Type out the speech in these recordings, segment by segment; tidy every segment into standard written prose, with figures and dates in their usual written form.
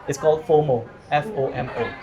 It's called FOMO, FOMO,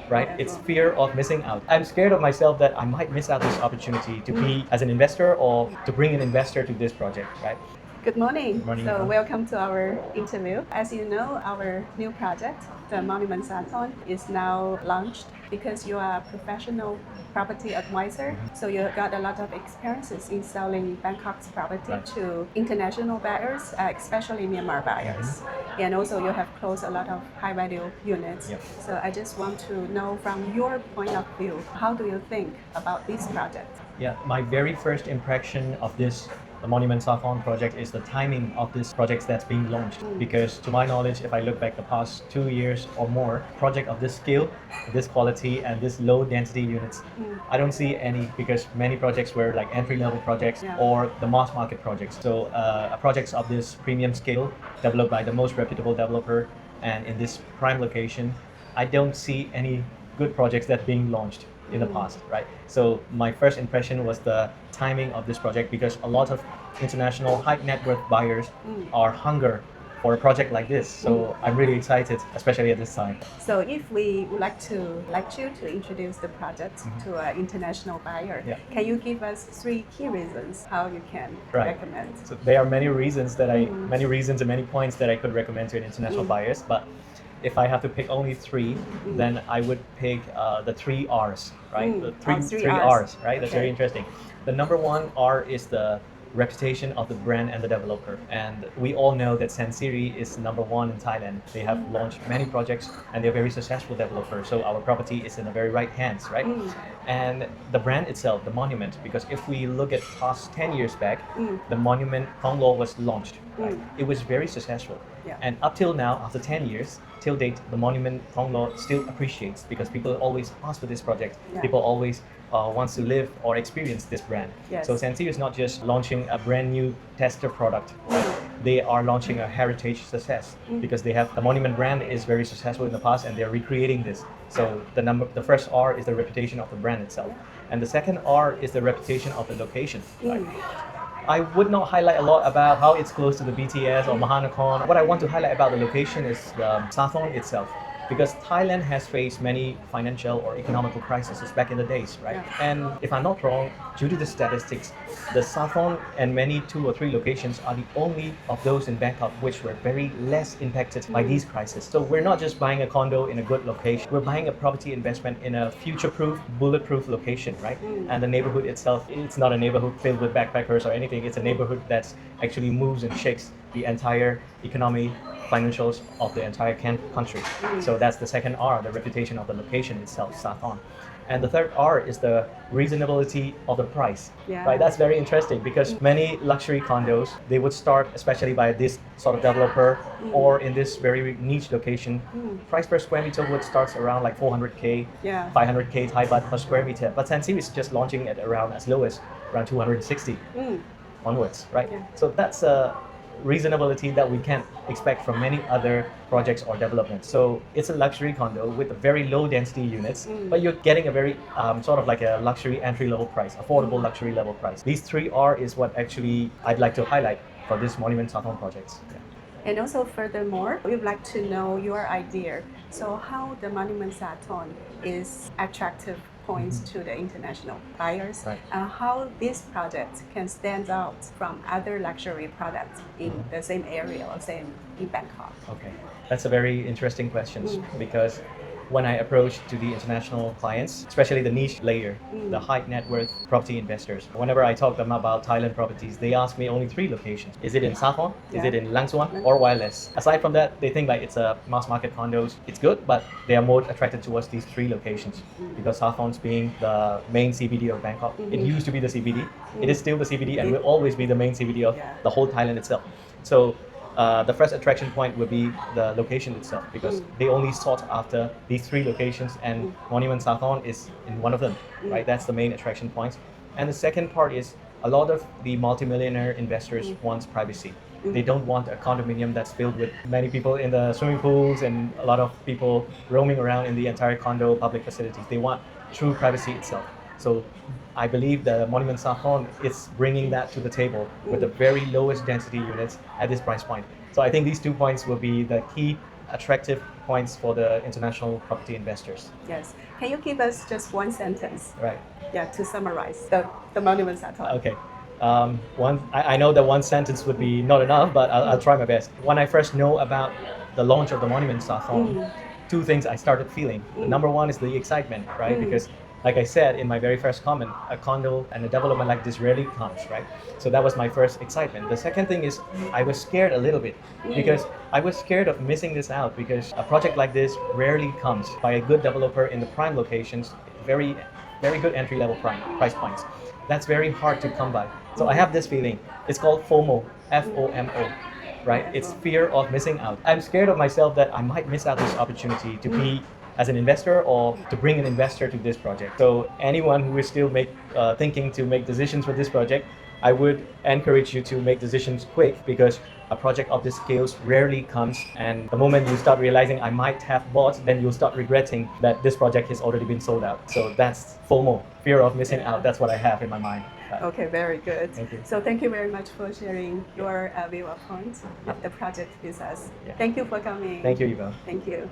right? It's fear of missing out. I'm scared of myself that I might miss out this opportunity to be as an investor or to bring an investor to this project, right? Good morning. Good morning, So Eva. welcome to our interview. As you know, our new project, the Monument Sathon, is now launched because you are a professional property advisor. So you got a lot of experiences in selling Bangkok's property Right. to international buyers, especially Myanmar buyers. And also you have closed a lot of high value units. Yep. So I just want to know from your point of view, how do you think about this project? Yeah, my very first impression of this, the Monument Sathon project, is the timing of this project that's being launched. Because to my knowledge, if I look back the past 2 years or more, project of this scale, this quality, and this low density units, I don't see any, because many projects were like entry level projects or the mass market projects. So projects of this premium scale developed by the most reputable developer and in this prime location, I don't see any good projects that being launched in the past, right? So my first impression was the timing of this project, because a lot of international high net worth buyers are hunger for a project like this. So I'm really excited, especially at this time. So if we would like you to introduce the project to an international buyer, Yeah. can you give us 3 key reasons how you can Right. recommend? So there are many reasons and many points that I could recommend to international buyers, but if I have to pick only 3, then I would pick the 3 R's, right? The three R's, right? That's very Okay. interesting. The number 1 R is the reputation of the brand and the developer. And we all know that Sansiri is number 1 in Thailand. They have launched many projects and they're very successful developers. So our property is in the very right hands, right? And the brand itself, the monument, because if we look at past 10 years back, the monument Thong Lo was launched. Right? It was very successful. Yeah. And up till now, after 10 years, till date, the monument Thong Lo still appreciates, because people always ask for this project. Yeah. People always wants to live or experience this brand. Yes. So Sansiri is not just launching a brand new tester product. They are launching a heritage success, because they have the monument brand is very successful in the past and they're recreating this. So the first R is the reputation of the brand itself, and the second R is the reputation of the location. Right? I would not highlight a lot about how it's close to the BTS or Mahanakhon. What I want to highlight about the location is the Sathon itself, because Thailand has faced many financial or economical crises back in the days, right? And if I'm not wrong, due to the statistics, the Sathon and many 2 or 3 locations are the only of those in Bangkok which were very less impacted by these crises. So we're not just buying a condo in a good location, we're buying a property investment in a future-proof, bulletproof location, right? And the neighborhood itself, it's not a neighborhood filled with backpackers or anything, it's a neighborhood that actually moves and shakes the entire economy, financials of the entire country. So that's the second R, the reputation of the location itself, Sathon. And the third R is the reasonability of the price. Yeah. Right? That's very interesting, because many luxury condos, they would start, especially by this sort of developer or in this very niche location, price per square meter would start around like 400K, Yeah. 500K Thai baht per square meter. But Sansiri is just launching at around as low as around 260 onwards, right? Yeah. So that's a reasonability that we can't expect from many other projects or developments. So it's a luxury condo with very low density units, but you're getting a very sort of like a luxury entry level price, affordable luxury level price. These 3 R is what actually I'd like to highlight for this Monument Sathon projects. Yeah. And also furthermore, we would like to know your idea. So how the Monument Sathon is attractive points to the international buyers, Right. and how this project can stand out from other luxury products in the same area or same in Bangkok. Okay, that's a very interesting question, because when I approach to the international clients, especially the niche layer, the high net worth property investors, whenever I talk to them about Thailand properties, they ask me only 3 locations. Is it in Sathon? Is it in Langsuan or Wireless? Aside from that, they think like it's a mass market condos. It's good, but they are more attracted towards these 3 locations, because Sathon's being the main CBD of Bangkok. It used to be the CBD. It is still the CBD and will always be the main CBD of the whole Thailand itself. So the first attraction point would be the location itself, because they only sought after these 3 locations, and Monument Sathon is in one of them, right? That's the main attraction point. And the second part is a lot of the multimillionaire investors want privacy. They don't want a condominium that's filled with many people in the swimming pools and a lot of people roaming around in the entire condo public facilities. They want true privacy itself. So I believe the Monument Sathon is bringing that to the table with the very lowest density units at this price point. So I think these 2 points will be the key attractive points for the international property investors. Yes. Can you give us just one sentence? Right. Yeah, to summarize the Monument Sathon. Okay. I know that one sentence would be not enough, but I'll try my best. When I first know about the launch of the Monument Sathon, two things I started feeling. Number one is the excitement, right? Because like I said in my very first comment, a condo and a development like this rarely comes, right? So that was my first excitement. The second thing is I was scared a little bit because I was scared of missing this out because a project like this rarely comes by a good developer in the prime locations, very good entry level price points. That's very hard to come by. So I have this feeling. It's called FOMO, FOMO, right? It's fear of missing out. I'm scared of myself that I might miss out this opportunity to be as an investor or to bring an investor to this project. So anyone who is still thinking to make decisions for this project, I would encourage you to make decisions quick because a project of this scale rarely comes, and the moment you start realizing I might have bought, then you'll start regretting that this project has already been sold out. So that's FOMO, fear of missing out. That's what I have in my mind. Okay, very good. Thank you. So thank you very much for sharing your view of point of the project with us. Yeah. Thank you for coming. Thank you, Eva. Thank you.